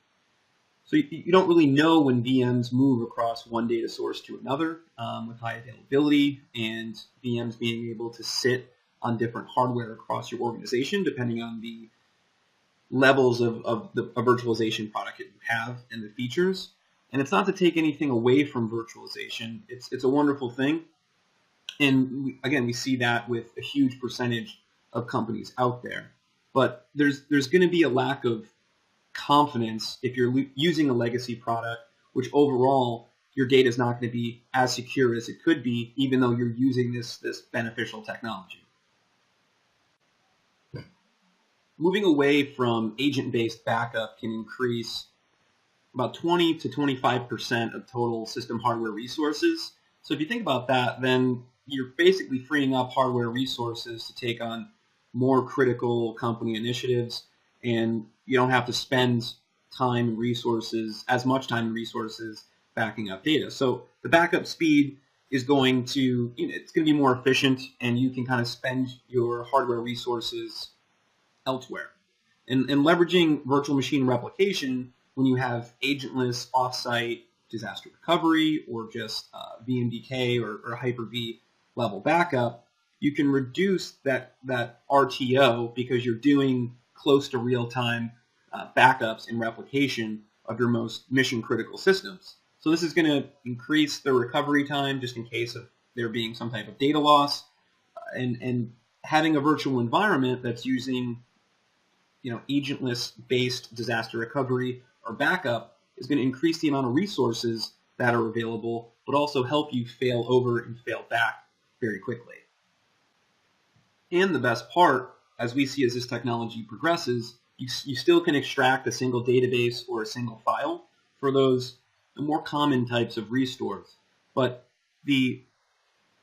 S3: So you don't really know when VMs move across one data source to another with high availability, and VMs being able to sit on different hardware across your organization depending on the levels of the virtualization product that you have and the features. And it's not to take anything away from virtualization. It's a wonderful thing. And again, we see that with a huge percentage of companies out there. But there's going to be a lack of confidence if you're using a legacy product, which overall your data is not going to be as secure as it could be, even though you're using this beneficial technology. Moving away from agent-based backup can increase about 20 to 25% of total system hardware resources. So if you think about that, then you're basically freeing up hardware resources to take on more critical company initiatives, and you don't have to spend time and resources, as much time and resources backing up data. So the backup speed is going to, it's going to be more efficient, and you can kind of spend your hardware resources elsewhere. And leveraging virtual machine replication, when you have agentless offsite disaster recovery or just VMDK or Hyper-V level backup, you can reduce that RTO because you're doing close to real-time backups and replication of your most mission-critical systems. So this is going to increase the recovery time just in case of there being some type of data loss, and having a virtual environment that's using agentless-based disaster recovery or backup is going to increase the amount of resources that are available, but also help you fail over and fail back very quickly. And the best part, as we see as this technology progresses, you still can extract a single database or a single file for those more common types of restores. But the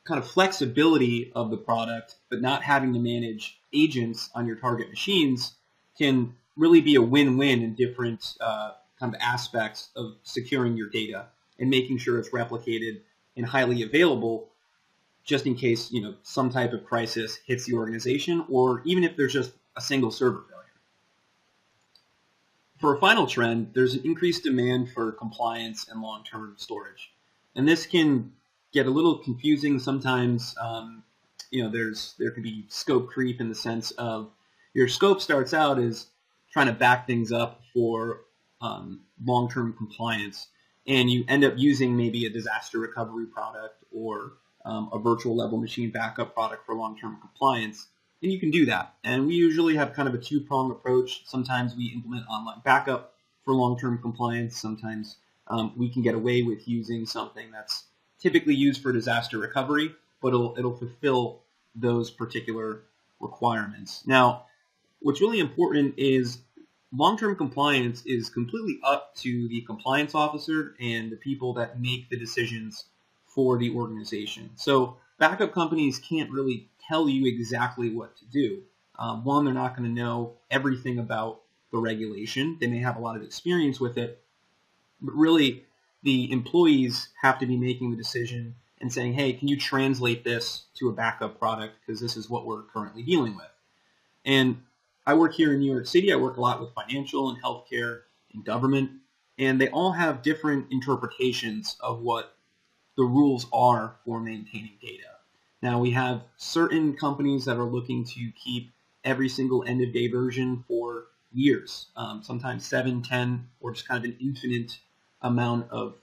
S3: kind of flexibility of the product, but not having to manage agents on your target machines, can really be a win-win in different kind of aspects of securing your data and making sure it's replicated and highly available, just in case some type of crisis hits the organization, or even if there's just a single server failure. For a final trend, there's an increased demand for compliance and long-term storage, and this can get a little confusing sometimes. There can be scope creep in the sense of your scope starts out as trying to back things up for long-term compliance, and you end up using maybe a disaster recovery product or a virtual level machine backup product for long-term compliance, and you can do that. And we usually have kind of a two-pronged approach. Sometimes we implement online backup for long-term compliance. Sometimes we can get away with using something that's typically used for disaster recovery, but it'll fulfill those particular requirements. Now, what's really important is long-term compliance is completely up to the compliance officer and the people that make the decisions for the organization. So backup companies can't really tell you exactly what to do. One, they're not going to know everything about the regulation. They may have a lot of experience with it, but really the employees have to be making the decision and saying, hey, can you translate this to a backup product, because this is what we're currently dealing with. And I work here in New York City. I work a lot with financial and healthcare and government, and they all have different interpretations of what the rules are for maintaining data. Now, we have certain companies that are looking to keep every single end-of-day version for years, sometimes 7, 10, or just kind of an infinite amount of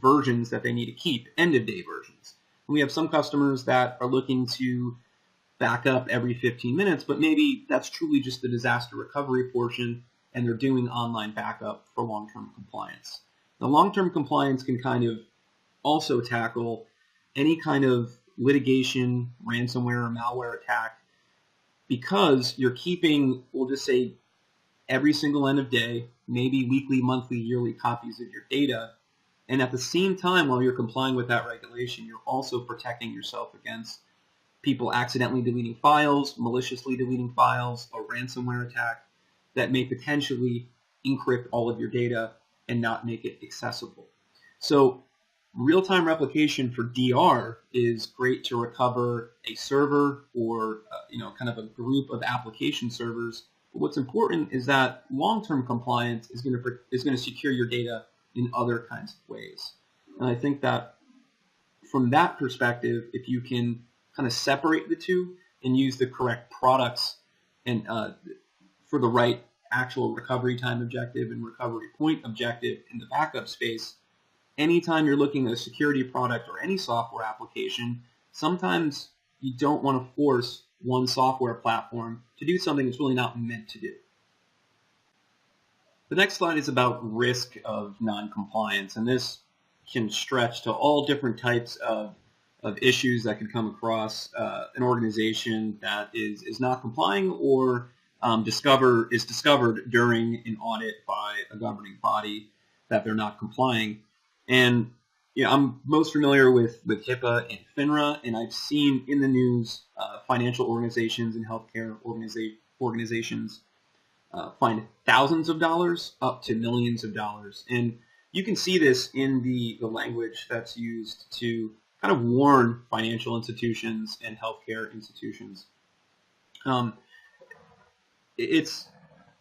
S3: versions that they need to keep, end-of-day versions. And we have some customers that are looking to back up every 15 minutes, but maybe that's truly just the disaster recovery portion, and they're doing online backup for long-term compliance. Now, long-term compliance can kind of also tackle any kind of litigation, ransomware, or malware attack, because you're keeping, we'll just say, every single end of day, maybe weekly, monthly, yearly copies of your data. And at the same time, while you're complying with that regulation, you're also protecting yourself against people accidentally deleting files, maliciously deleting files, a ransomware attack that may potentially encrypt all of your data and not make it accessible. So real-time replication for DR is great to recover a server or kind of a group of application servers. But what's important is that long-term compliance is going to secure your data in other kinds of ways. And I think that from that perspective, if you can kind of separate the two and use the correct products and for the right actual recovery time objective and recovery point objective in the backup space, anytime you're looking at a security product or any software application, sometimes you don't want to force one software platform to do something it's really not meant to do. The next slide is about risk of non-compliance, and this can stretch to all different types of issues that can come across an organization that is not complying or is discovered during an audit by a governing body that they're not complying. And I'm most familiar with HIPAA and FINRA, and I've seen in the news financial organizations and healthcare organizations find thousands of dollars up to millions of dollars. And you can see this in the language that's used to kind of warn financial institutions and healthcare institutions. It's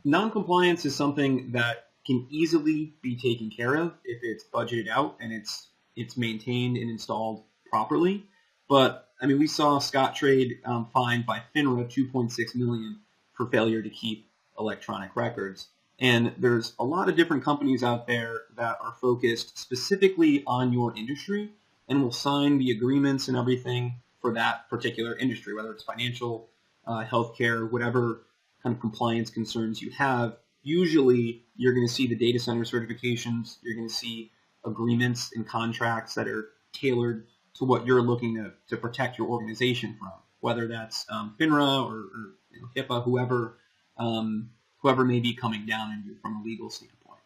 S3: non-compliance is something that can easily be taken care of if it's budgeted out and it's maintained and installed properly. But I mean, we saw Scottrade fined by FINRA $2.6 million for failure to keep electronic records. And there's a lot of different companies out there that are focused specifically on your industry and will sign the agreements and everything for that particular industry, whether it's financial, healthcare, whatever kind of compliance concerns you have. Usually you're going to see the data center certifications, you're going to see agreements and contracts that are tailored to what you're looking to protect your organization from, whether that's FINRA or HIPAA, whoever may be coming down on you from a legal standpoint.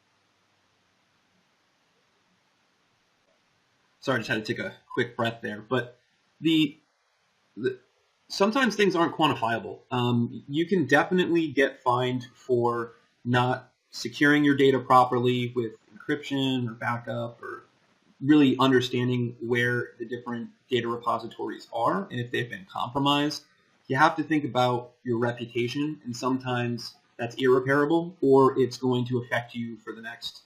S3: Sorry, I just had to take a quick breath there. But sometimes things aren't quantifiable. You can definitely get fined for not securing your data properly with encryption or backup, or really understanding where the different data repositories are and if they've been compromised. You have to think about your reputation, and sometimes that's irreparable, or it's going to affect you for the next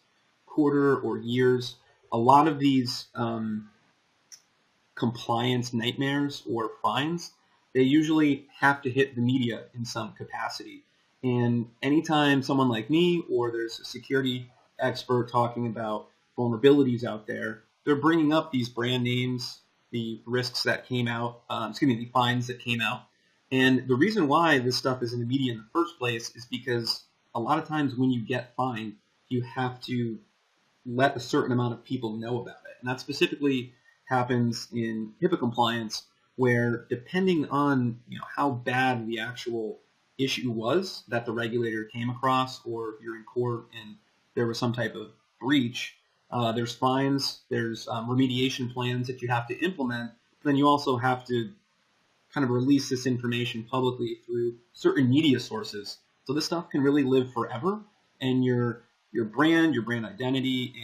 S3: quarter or years. A lot of these compliance nightmares or fines, they usually have to hit the media in some capacity. And anytime someone like me or there's a security expert talking about vulnerabilities out there, they're bringing up these brand names, the risks that came out, the fines that came out. And the reason why this stuff is in the media in the first place is because a lot of times when you get fined, you have to let a certain amount of people know about it. And that specifically happens in HIPAA compliance, where depending on how bad the actual issue was that the regulator came across, or you're in court and there was some type of breach, there's fines, there's remediation plans that you have to implement. But then you also have to kind of release this information publicly through certain media sources. So this stuff can really live forever, and your brand identity,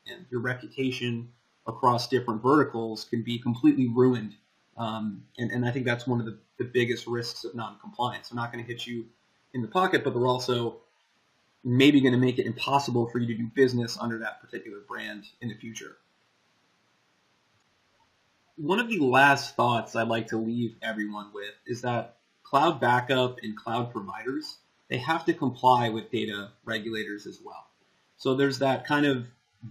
S3: and your reputation across different verticals can be completely ruined. And I think that's one of the biggest risks of non-compliance. They're not going to hit you in the pocket, but they're also maybe going to make it impossible for you to do business under that particular brand in the future. One of the last thoughts I'd like to leave everyone with is that cloud backup and cloud providers, they have to comply with data regulators as well. So there's that kind of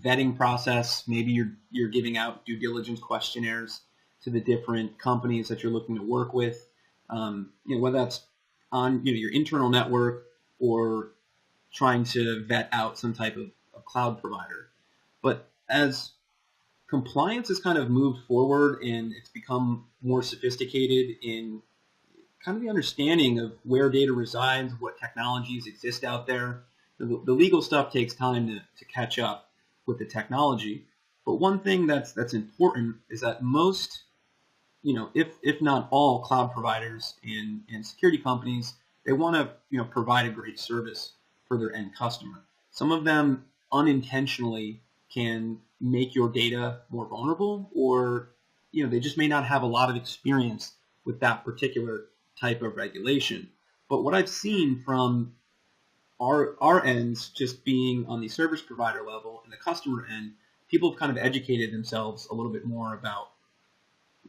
S3: vetting process. Maybe you're giving out due diligence questionnaires to the different companies that you're looking to work with, whether that's on your internal network or trying to vet out some type of cloud provider. But as compliance has kind of moved forward and it's become more sophisticated in kind of the understanding of where data resides, what technologies exist out there, the legal stuff takes time to catch up with the technology. But one thing that's important is that most, if not all cloud providers and security companies, they want to provide a great service for their end customer. Some of them unintentionally can make your data more vulnerable, or they just may not have a lot of experience with that particular type of regulation. But what I've seen from our ends, just being on the service provider level and the customer end, people have kind of educated themselves a little bit more about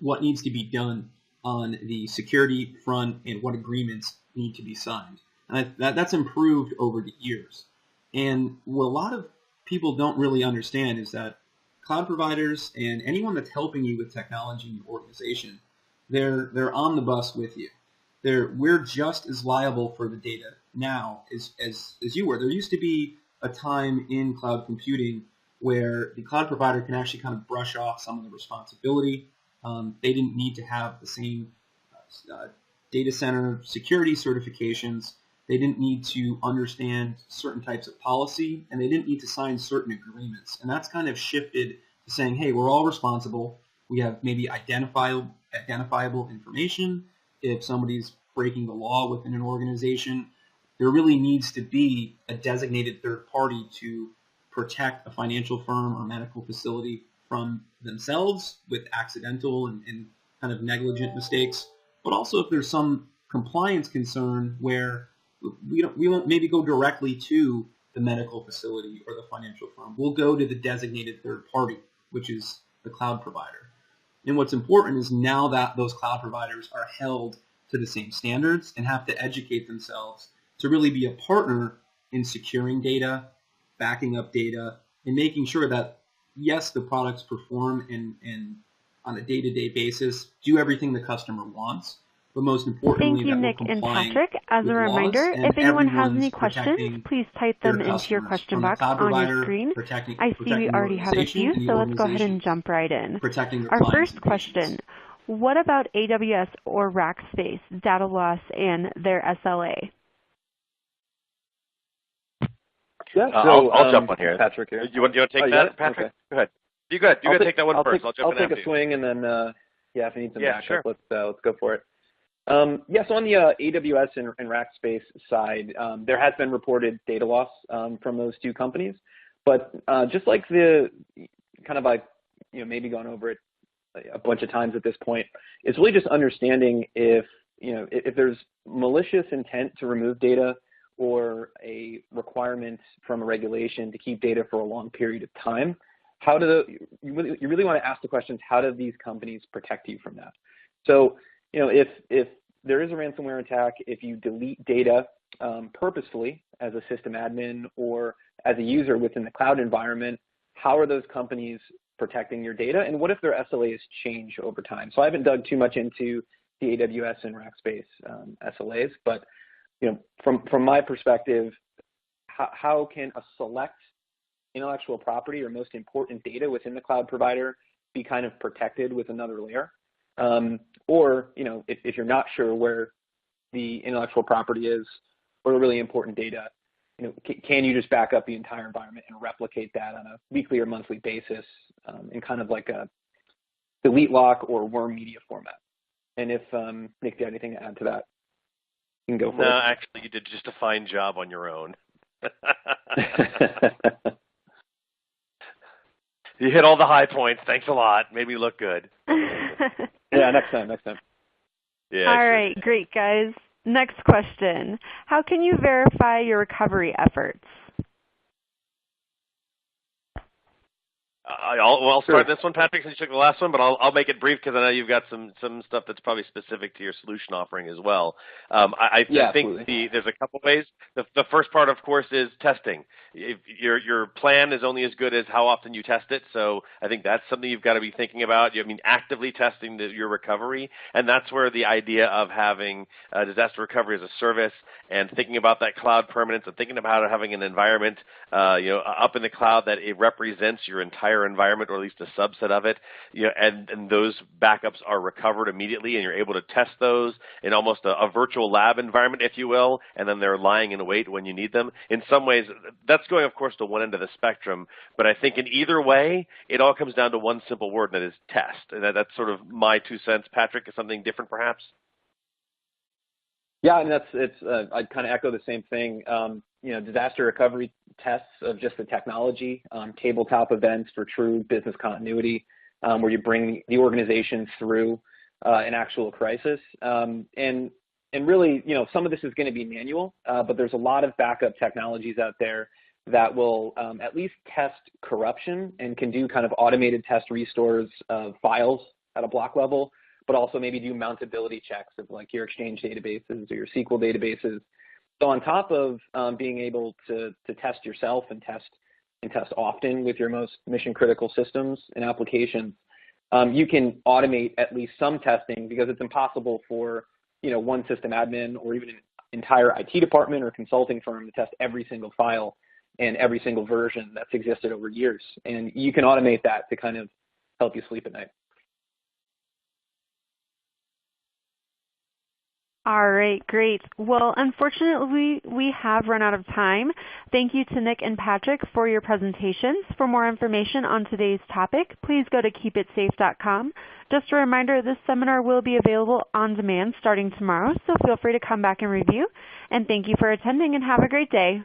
S3: what needs to be done on the security front and what agreements need to be signed. And that's improved over the years. And what a lot of people don't really understand is that cloud providers and anyone that's helping you with technology in your organization, they're on the bus with you. We're just as liable for the data now as you were. There used to be a time in cloud computing where the cloud provider can actually kind of brush off some of the responsibility. They didn't need to have the same data center security certifications. They didn't need to understand certain types of policy, and they didn't need to sign certain agreements. And that's kind of shifted saying, hey, we're all responsible. We have maybe identifiable information. If somebody's breaking the law within an organization, there really needs to be a designated third party to protect a financial firm or medical facility from themselves with accidental and kind of negligent mistakes. But also if there's some compliance concern where we won't maybe go directly to the medical facility or the financial firm. We'll go to the designated third party, which is the cloud provider. And what's important is now that those cloud providers are held to the same standards and have to educate themselves to really be a partner in securing data, backing up data, and making sure that, yes, the products perform and on a day-to-day basis, do everything the customer wants, but most importantly,
S1: thank you, Nick and Patrick. As a reminder, if anyone has any questions, please type them into your question box on your screen. I see we already have a few, so let's go ahead and jump right in. Our first question, what about AWS or Rackspace, data loss, and their SLA?
S4: Yeah,
S2: I'll jump on here.
S4: Patrick here.
S2: You want to take that, Patrick? Okay. Go ahead. You go ahead. You take that one first. I'll jump in after you.
S4: I'll take a swing, and then if you need some backup,
S2: sure.
S4: let's go for it. So on the AWS and Rackspace side, there has been reported data loss from those two companies, but just like maybe gone over it a bunch of times at this point, it's really just understanding if there's malicious intent to remove data or a requirement from a regulation to keep data for a long period of time. You really want to ask the questions, how do these companies protect you from that? So, if there is a ransomware attack, if you delete data purposefully as a system admin or as a user within the cloud environment, how are those companies protecting your data? And what if their SLAs change over time? So I haven't dug too much into the AWS and Rackspace SLAs, but from my perspective, how can a select intellectual property or most important data within the cloud provider be kind of protected with another layer? Or, if you're not sure where the intellectual property is or the really important data, can you just back up the entire environment and replicate that on a weekly or monthly basis in kind of like a delete lock or worm media format? And if Nick, do you have anything to add to that? You can go for it.
S2: No, actually, you did just a fine job on your own. You hit all the high points. Thanks a lot. Made me look good.
S4: Yeah, next time.
S2: Yeah.
S1: All right, great, guys. Next question. How can you verify your recovery efforts?
S2: I'll start this one, Patrick, since you took the last one, but I'll make it brief because I know you've got some stuff that's probably specific to your solution offering as well. I think there's a couple ways. The first part, of course, is testing. If your plan is only as good as how often you test it, so I think that's something you've got to be thinking about. Actively testing your recovery, and that's where the idea of having disaster recovery as a service and thinking about that cloud permanence and thinking about having an environment up in the cloud that it represents your entire environment, or at least a subset of it, and those backups are recovered immediately, and you're able to test those in almost a virtual lab environment, if you will, and then they're lying in wait when you need them. In some ways, that's going, of course, to one end of the spectrum, but I think in either way, it all comes down to one simple word, and that is test. And that's sort of my 2 cents. Patrick, is something different, perhaps?
S4: Yeah, and I'd kind of echo the same thing. Disaster recovery tests of just the technology, tabletop events for true business continuity, where you bring the organization through an actual crisis. And really, some of this is going to be manual, but there's a lot of backup technologies out there that will at least test corruption and can do kind of automated test restores of files at a block level, but also maybe do mountability checks of like your Exchange databases or your SQL databases. So on top of being able to test yourself and test often with your most mission critical systems and applications, you can automate at least some testing, because it's impossible for one system admin or even an entire IT department or consulting firm to test every single file and every single version that's existed over years. And you can automate that to kind of help you sleep at night.
S1: All right, great. Well, unfortunately, we have run out of time. Thank you to Nick and Patrick for your presentations. For more information on today's topic, please go to keepitsafe.com. Just a reminder, this seminar will be available on demand starting tomorrow, so feel free to come back and review. And thank you for attending, and have a great day.